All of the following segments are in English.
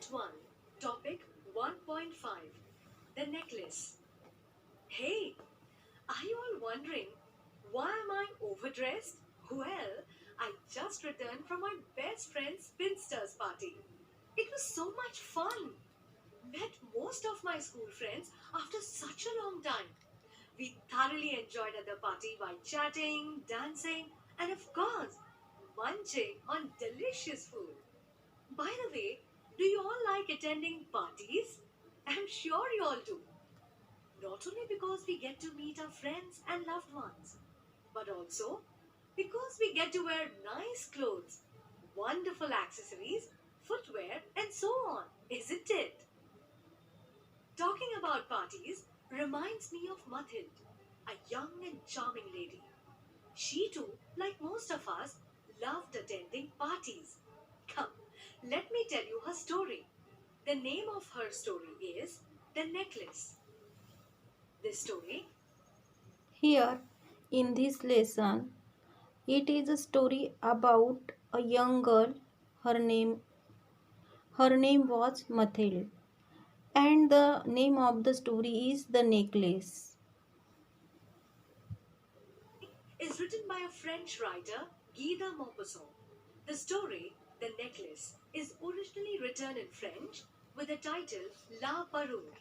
Unit 1, Topic 1.5, The Necklace. Hey, are you all wondering why am I overdressed? Well, I just returned from my best friend's spinsters party. It was so much fun. Met most of my school friends after such a long time. We thoroughly enjoyed at the party by chatting, dancing, and of course, munching on delicious food. By the way, do you all like attending parties? I'm sure you all do. Not only because we get to meet our friends and loved ones, but also because we get to wear nice clothes, wonderful accessories, footwear, and so on, isn't it? Talking about parties reminds me of Mathild, a young and charming lady. She too, like most of us, loved attending parties. Come, let me tell you her story. The name of her story is The Necklace. This story. Here, in this lesson, it is a story about a young girl. Her name, her name was Mathilde, and the name of the story is The Necklace. Is written by a French writer, Guy de Maupassant. The story, The Necklace, is originally written in French with the title La Parure.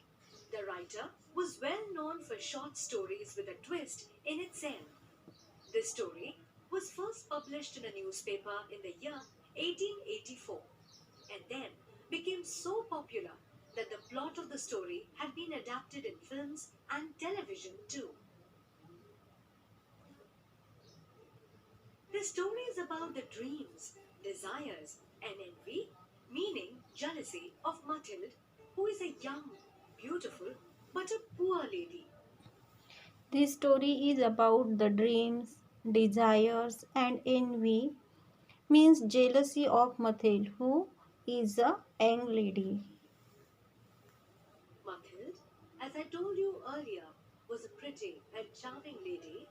The writer was well known for short stories with a twist in its end. This story was first published in a newspaper in the year 1884 and then became so popular that the plot of the story had been adapted in films and television too. The story is about the dreams, desires, and envy, meaning jealousy of Mathilde, who is a young, beautiful, but a poor lady. This story is about the dreams, desires, and envy, means jealousy of Mathilde, who is a young lady. Mathilde, as I told you earlier, was a pretty and charming lady,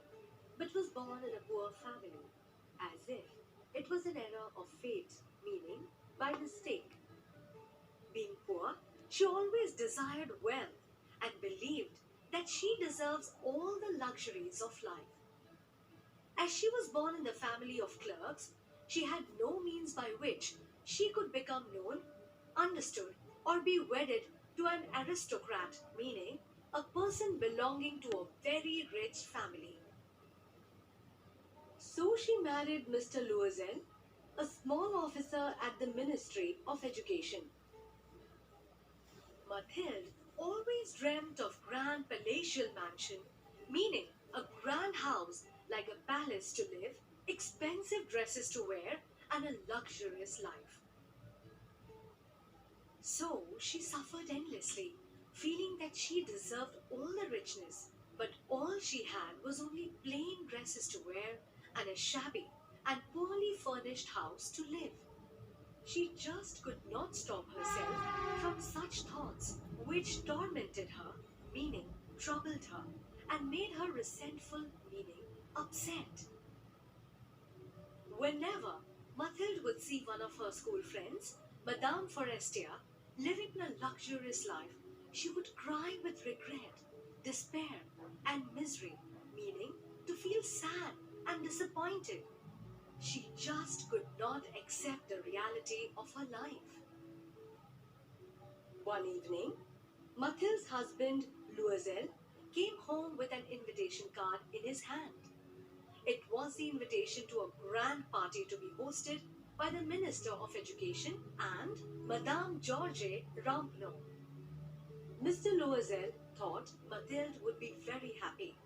but was born in a poor family, as if it was an error of fate, meaning by mistake. Being poor, she always desired wealth and believed that she deserves all the luxuries of life. As she was born in the family of clerks, she had no means by which she could become known, understood, or be wedded to an aristocrat, meaning a person belonging to a very rich family. So she married Mr. Loisel, a small officer at the Ministry of Education. Mathilde always dreamt of grand palatial mansion, meaning a grand house like a palace to live, expensive dresses to wear, and a luxurious life. So she suffered endlessly, feeling that she deserved all the richness, but all she had was only plain dresses to wear and a shabby and poorly furnished house to live. She just could not stop herself from such thoughts which tormented her, meaning troubled her, and made her resentful, meaning upset. Whenever Mathilde would see one of her school friends, Madame Forestier, living a luxurious life, she would cry with regret, despair, and misery, meaning to feel sad and disappointed. She just could not accept the reality of her life. One evening, Mathilde's husband, Loisel, came home with an invitation card in his hand. It was the invitation to a grand party to be hosted by the Minister of Education and Madame Georges Ramponneau. Mr. Loisel thought Mathilde would be very happy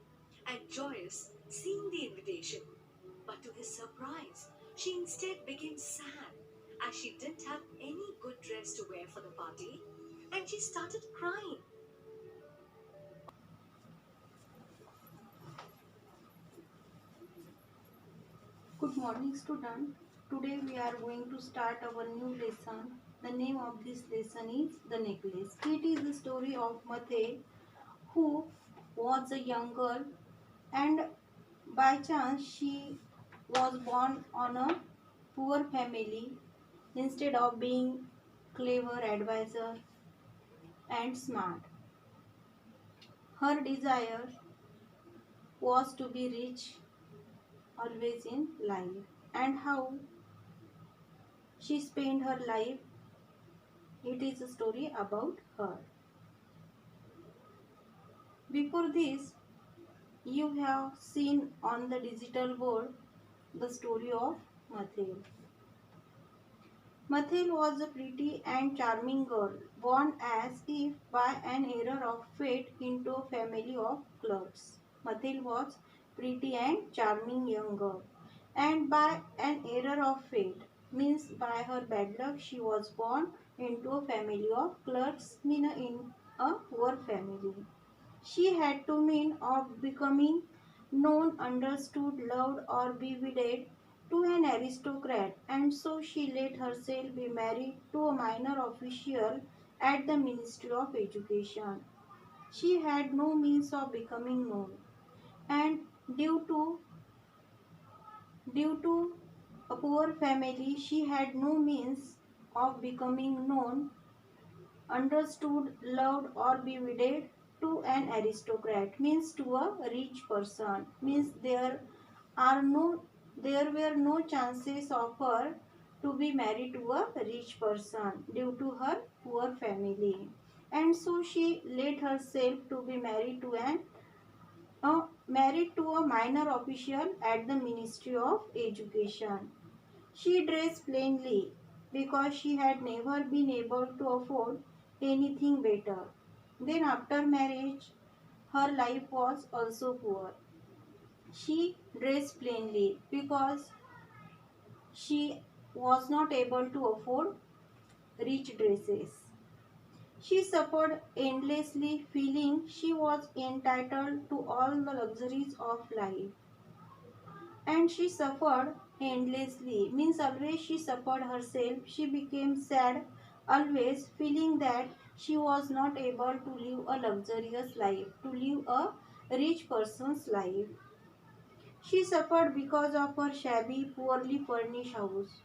and joyous seeing the invitation, but to his surprise, she instead became sad as she didn't have any good dress to wear for the party and she started crying. Good morning, student. Today we are going to start our new lesson. The name of this lesson is The Necklace. It is the story of Mathe, who was a young girl, and by chance she was born on a poor family instead of being clever advisor, and smart. Her desire was to be rich always in life. And how she spent her life, it is a story about her. Before this, you have seen on the digital board the story of Mathil. Mathil was a pretty and charming girl, born as if by an error of fate into a family of clerks. Mathil was pretty and charming young girl, and by an error of fate means by her bad luck she was born into a family of clerks, mean in a poor family. She had to mean of becoming known, understood, loved, or be wedded to an aristocrat, and so she let herself be married to a minor official at the Ministry of Education. She had no means of becoming known, and due to due to a poor family, she had no means of becoming known, understood, loved, or be wedded to an aristocrat, means to a rich person, means are no there were no chances of her to be married to a rich person due to her poor family, and so she let herself to be married to a minor official at the Ministry of Education. She dressed plainly because she had never been able to afford anything better. Then, after marriage, her life was also poor. She dressed plainly because she was not able to afford rich dresses. She suffered endlessly, feeling she was entitled to all the luxuries of life. And she suffered endlessly, means always she suffered herself. She became sad, always feeling that she was not able to live a luxurious life, to live a rich person's life. She suffered because of her shabby, poorly furnished house,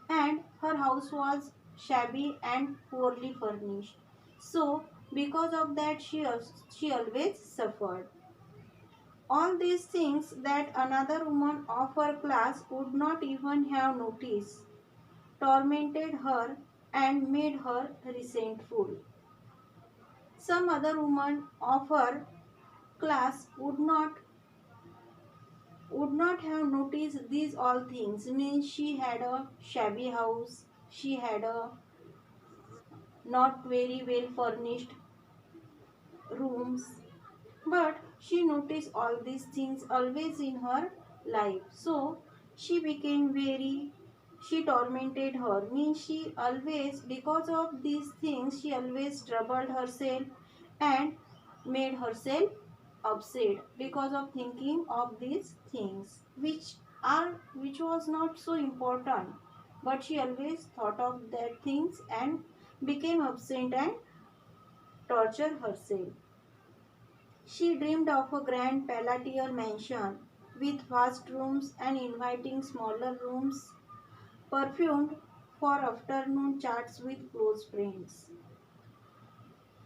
and her house was shabby and poorly furnished. So because of that she always suffered. All these things that another woman of her class would not even have noticed tormented her and made her resentful. Some other woman of her class would not have noticed these all things. Means she had a shabby house, she had a not very well furnished rooms, but she noticed all these things always in her life. So she became very, she tormented her. Means she always, because of these things, she always troubled herself and made herself upset because of thinking of these things which was not so important, but she always thought of that things and became upset and tortured herself. She dreamed of a grand palatial mansion with vast rooms and inviting smaller rooms, perfumed for afternoon chats with close friends.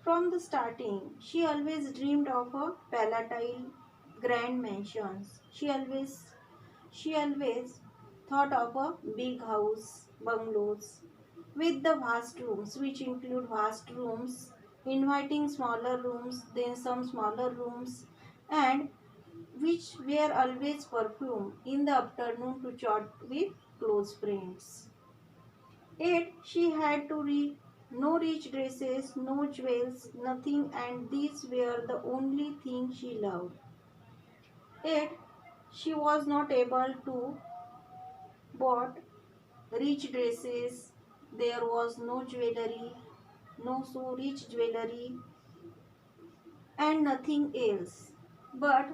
From the starting, she always dreamed of a palatine grand mansions. She always thought of a big house, bungalows, with the vast rooms, which include vast rooms, inviting smaller rooms, then some smaller rooms, and which were always perfumed in the afternoon to chat with close friends. Yet she had to no rich dresses, no jewels, nothing, and these were the only thing she loved. Yet she was not able to bought rich dresses. There was no jewelry, no so rich jewelry, and nothing else. But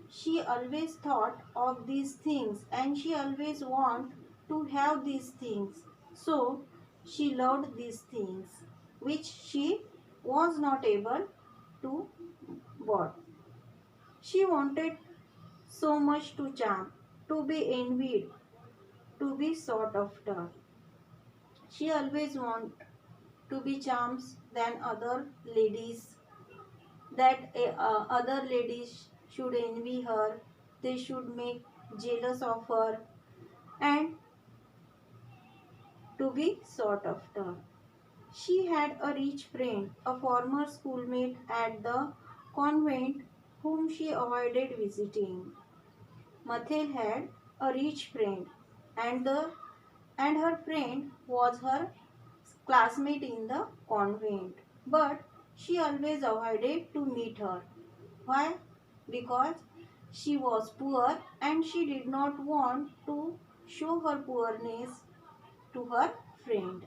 she always thought of these things and she always wanted to have these things. So she loved these things which she was not able to bought. She wanted so much to charm, to be envied, to be sought after. She always want. to be charms than other ladies, that other ladies should envy her, they should make jealous of her, and to be sought after. She had a rich friend, a former schoolmate at the convent, whom she avoided visiting. Mathil had a rich friend, and her friend was her classmate in the convent, but she always avoided to meet her. Why? Because she was poor and she did not want to show her poorness to her friend.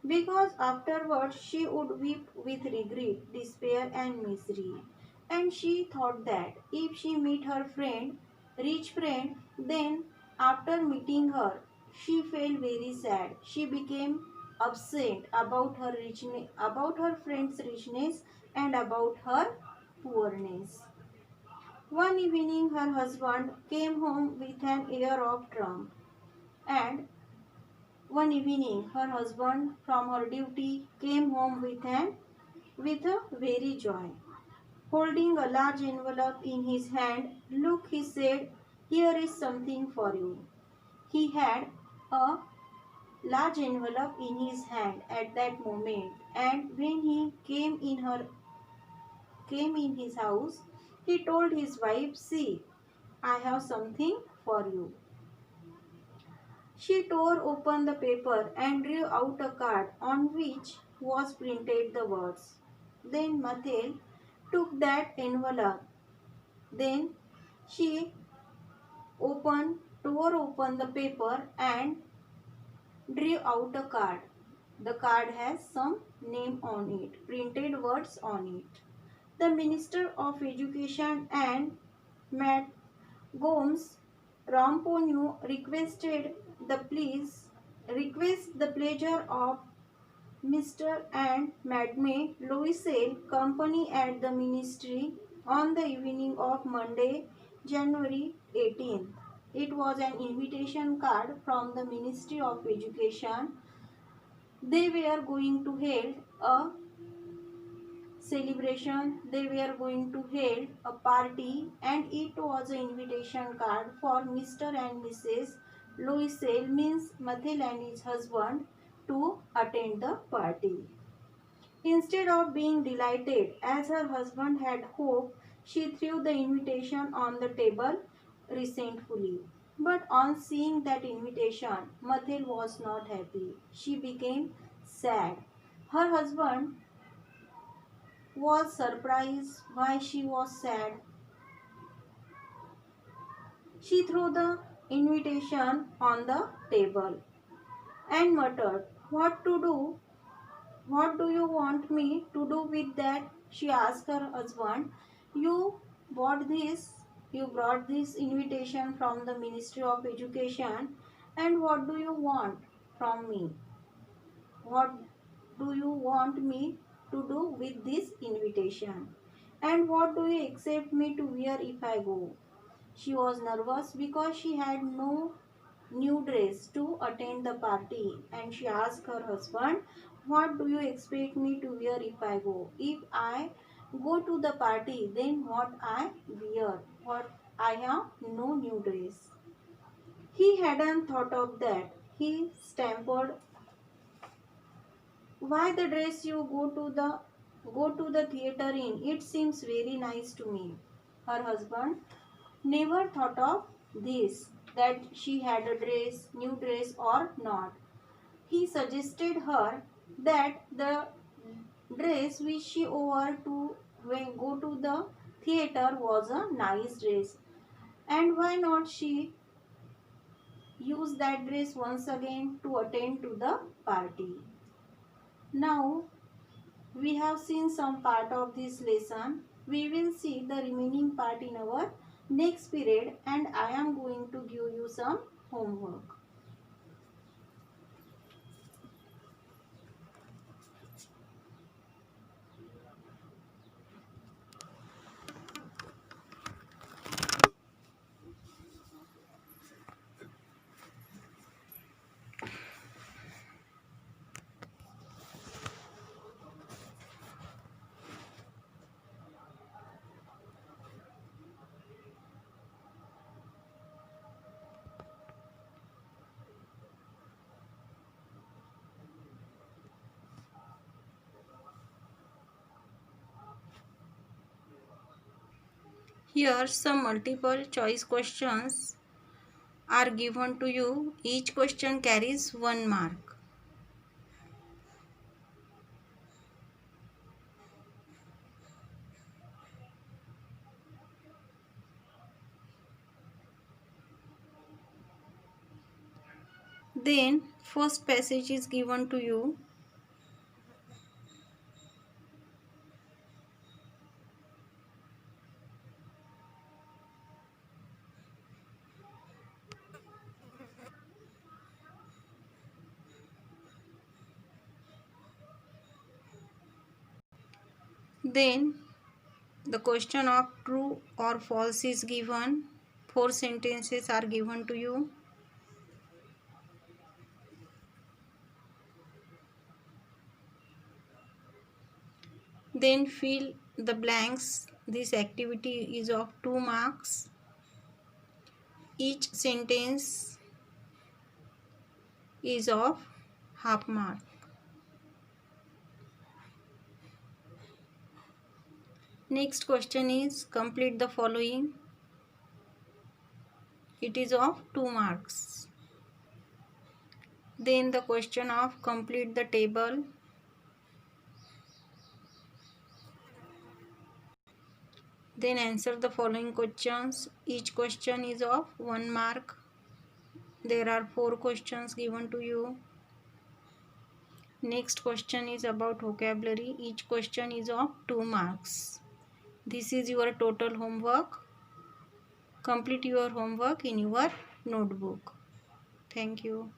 Because afterwards she would weep with regret, despair, and misery. And she thought that if she meet her friend, rich friend, then after meeting her, she felt very sad. She became upset about her richness, about her friend's richness, and about her poorness. One evening, her husband came home with an air of triumph, and one evening, her husband from her duty came home with a very joy. Holding a large envelope in his hand, look, he said, here is something for you. He had a large envelope in his hand at that moment, and when he came in his house, he told his wife, see, I have something for you. She tore open the paper and drew out a card on which was printed the words. Then Mathil took that envelope. Then she tore open the paper and drew out a card. The card has some name on it, printed words on it. The Minister of Education and Matt Gomes Ramponu request the pleasure of Mr. and Madame Loisel company at the ministry on the evening of Monday, January 18th. It was an invitation card from the Ministry of Education. They were going to hold a celebration, they were going to hold a party, and it was an invitation card for Mr. and Mrs. Loisel, means Mathil and his husband, to attend the party. Instead of being delighted as her husband had hoped, she threw the invitation on the table resentfully. But on seeing that invitation, Mathil was not happy. She became sad. Her husband was surprised why she was sad. She threw the invitation on the table and muttered, what to do? What do you want me to do with that? She asked her husband. You you brought this invitation from the Ministry of Education, and what do you want from me? What do you want me to do with this invitation? And what do you accept me to wear if I go? She was nervous because she had no new dress to attend the party, and she asked her husband, what do you expect me to wear if I go? If I go to the party, then what I wear? What I have no new dress. He hadn't thought of that. He stammered, why the dress you go to the theater in? It seems very nice to me. Her husband never thought of this, that she had a new dress or not. He suggested her that the dress which she wore to go to the theater was a nice dress, and why not she use that dress once again to attend to the party. Now we have seen some part of this lesson. We will see the remaining part in our next period, and I am going to give you some homework. Here some multiple choice questions are given to you. Each question carries 1 mark. Then first passage is given to you. Then the question of true or false is given. 4 sentences are given to you. Then fill the blanks. This activity is of 2 marks. Each sentence is of half mark. Next question is complete the following. It is of 2 marks. Then the question of complete the table. Then answer the following questions. Each question is of 1 mark. There are 4 questions given to you. Next question is about vocabulary. Each question is of 2 marks. This is your total homework. Complete your homework in your notebook. Thank you.